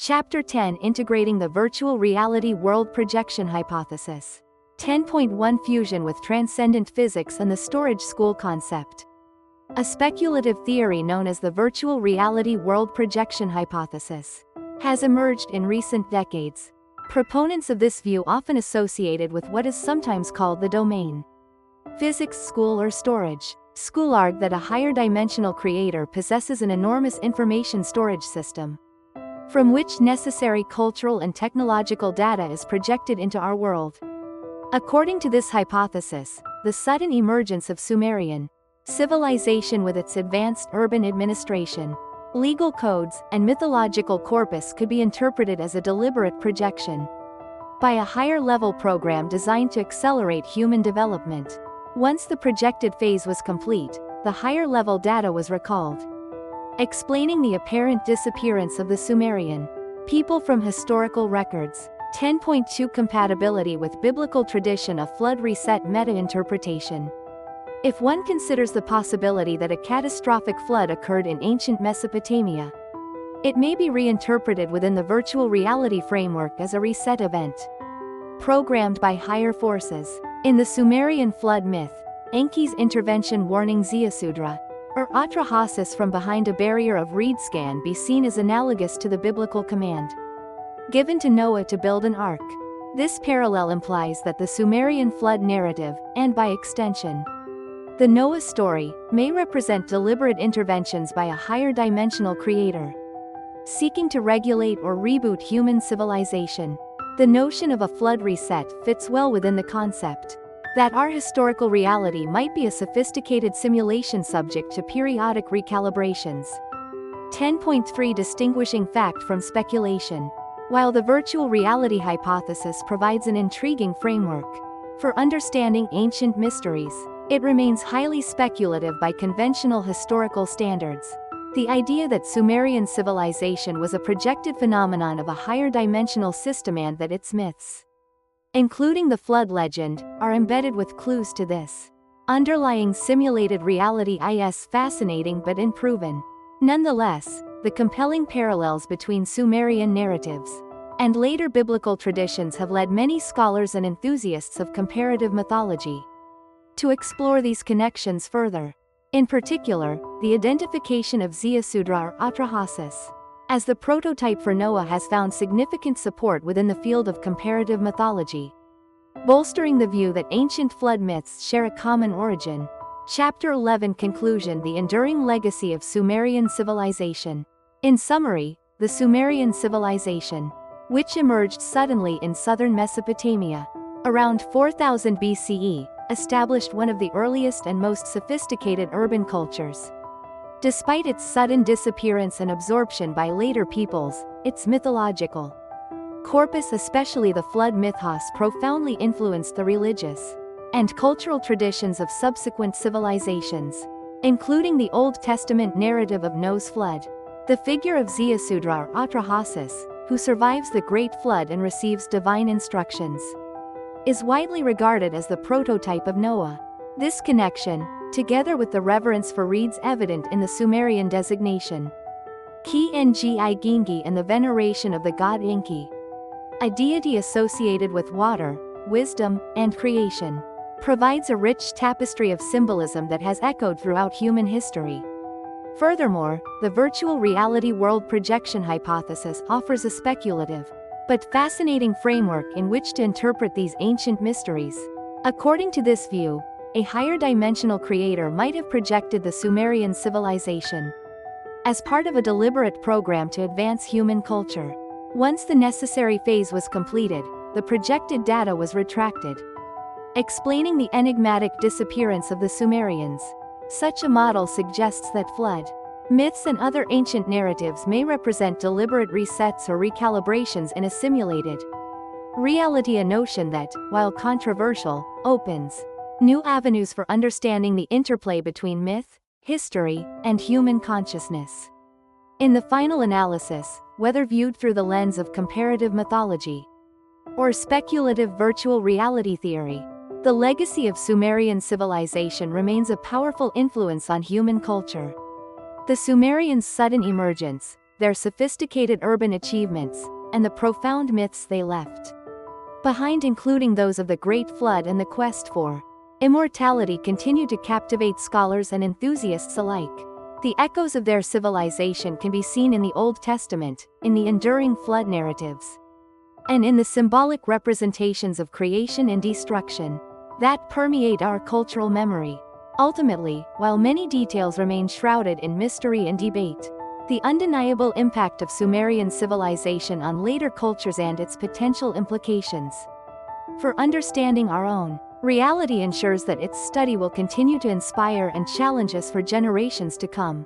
Chapter 10, Integrating the Virtual Reality World Projection Hypothesis. 10.1 Fusion with Transcendent Physics and the Storage School Concept. A speculative theory known as the Virtual Reality World Projection Hypothesis has emerged in recent decades. Proponents of this view often associated with what is sometimes called the domain. Physics school or storage school argue that a higher dimensional creator possesses an enormous information storage system, from which necessary cultural and technological data is projected into our world. According to this hypothesis, the sudden emergence of Sumerian civilization with its advanced urban administration, legal codes, and mythological corpus could be interpreted as a deliberate projection by a higher-level program designed to accelerate human development. Once the projected phase was complete, the higher-level data was recalled, explaining the apparent disappearance of the Sumerian people from historical records. 10.2 Compatibility with biblical tradition of flood reset meta-interpretation. If one considers the possibility that a catastrophic flood occurred in ancient Mesopotamia, it may be reinterpreted within the virtual reality framework as a reset event, programmed by higher forces. In the Sumerian flood myth, Enki's intervention warning Ziusudra, or Atrahasis from behind a barrier of reeds, can be seen as analogous to the biblical command given to Noah to build an ark. This parallel implies that the Sumerian flood narrative, and by extension, the Noah story, may represent deliberate interventions by a higher dimensional creator seeking to regulate or reboot human civilization. The notion of a flood reset fits well within the concept that our historical reality might be a sophisticated simulation subject to periodic recalibrations. 10.3 Distinguishing fact from speculation. While the virtual reality hypothesis provides an intriguing framework for understanding ancient mysteries, it remains highly speculative by conventional historical standards. The idea that Sumerian civilization was a projected phenomenon of a higher dimensional system and that its myths, including the flood legend, are embedded with clues to this underlying simulated reality is fascinating but unproven. Nonetheless, the compelling parallels between Sumerian narratives and later biblical traditions have led many scholars and enthusiasts of comparative mythology to explore these connections further. In particular, the identification of Ziusudra or Atrahasis as the prototype for Noah has found significant support within the field of comparative mythology, bolstering the view that ancient flood myths share a common origin. Chapter 11 Conclusion. The enduring legacy of Sumerian civilization. In summary, the Sumerian civilization, which emerged suddenly in southern Mesopotamia around 4000 BCE, established one of the earliest and most sophisticated urban cultures. Despite its sudden disappearance and absorption by later peoples, its mythological corpus, especially the flood mythos, profoundly influenced the religious and cultural traditions of subsequent civilizations, including the Old Testament narrative of Noah's flood. The figure of Ziusudra or Atrahasis, who survives the Great Flood and receives divine instructions, is widely regarded as the prototype of Noah. This connection, together with the reverence for reeds evident in the Sumerian designation Giengi and the veneration of the god Enki, a deity associated with water, wisdom, and creation, provides a rich tapestry of symbolism that has echoed throughout human history. Furthermore, the virtual reality world projection hypothesis offers a speculative but fascinating framework in which to interpret these ancient mysteries. According to this view, a higher dimensional creator might have projected the Sumerian civilization as part of a deliberate program to advance human culture. Once the necessary phase was completed, the projected data was retracted, explaining the enigmatic disappearance of the Sumerians. Such a model suggests that flood myths and other ancient narratives may represent deliberate resets or recalibrations in a simulated reality, a notion that, while controversial, opens new avenues for understanding the interplay between myth, history, and human consciousness. In the final analysis, whether viewed through the lens of comparative mythology or speculative virtual reality theory, the legacy of Sumerian civilization remains a powerful influence on human culture. The Sumerians' sudden emergence, their sophisticated urban achievements, and the profound myths they left behind, including those of the Great Flood and the quest for immortality, continue to captivate scholars and enthusiasts alike. The echoes of their civilization can be seen in the Old Testament, in the enduring flood narratives, and in the symbolic representations of creation and destruction that permeate our cultural memory. Ultimately, while many details remain shrouded in mystery and debate, the undeniable impact of Sumerian civilization on later cultures and its potential implications for understanding our own reality ensures that its study will continue to inspire and challenge us for generations to come.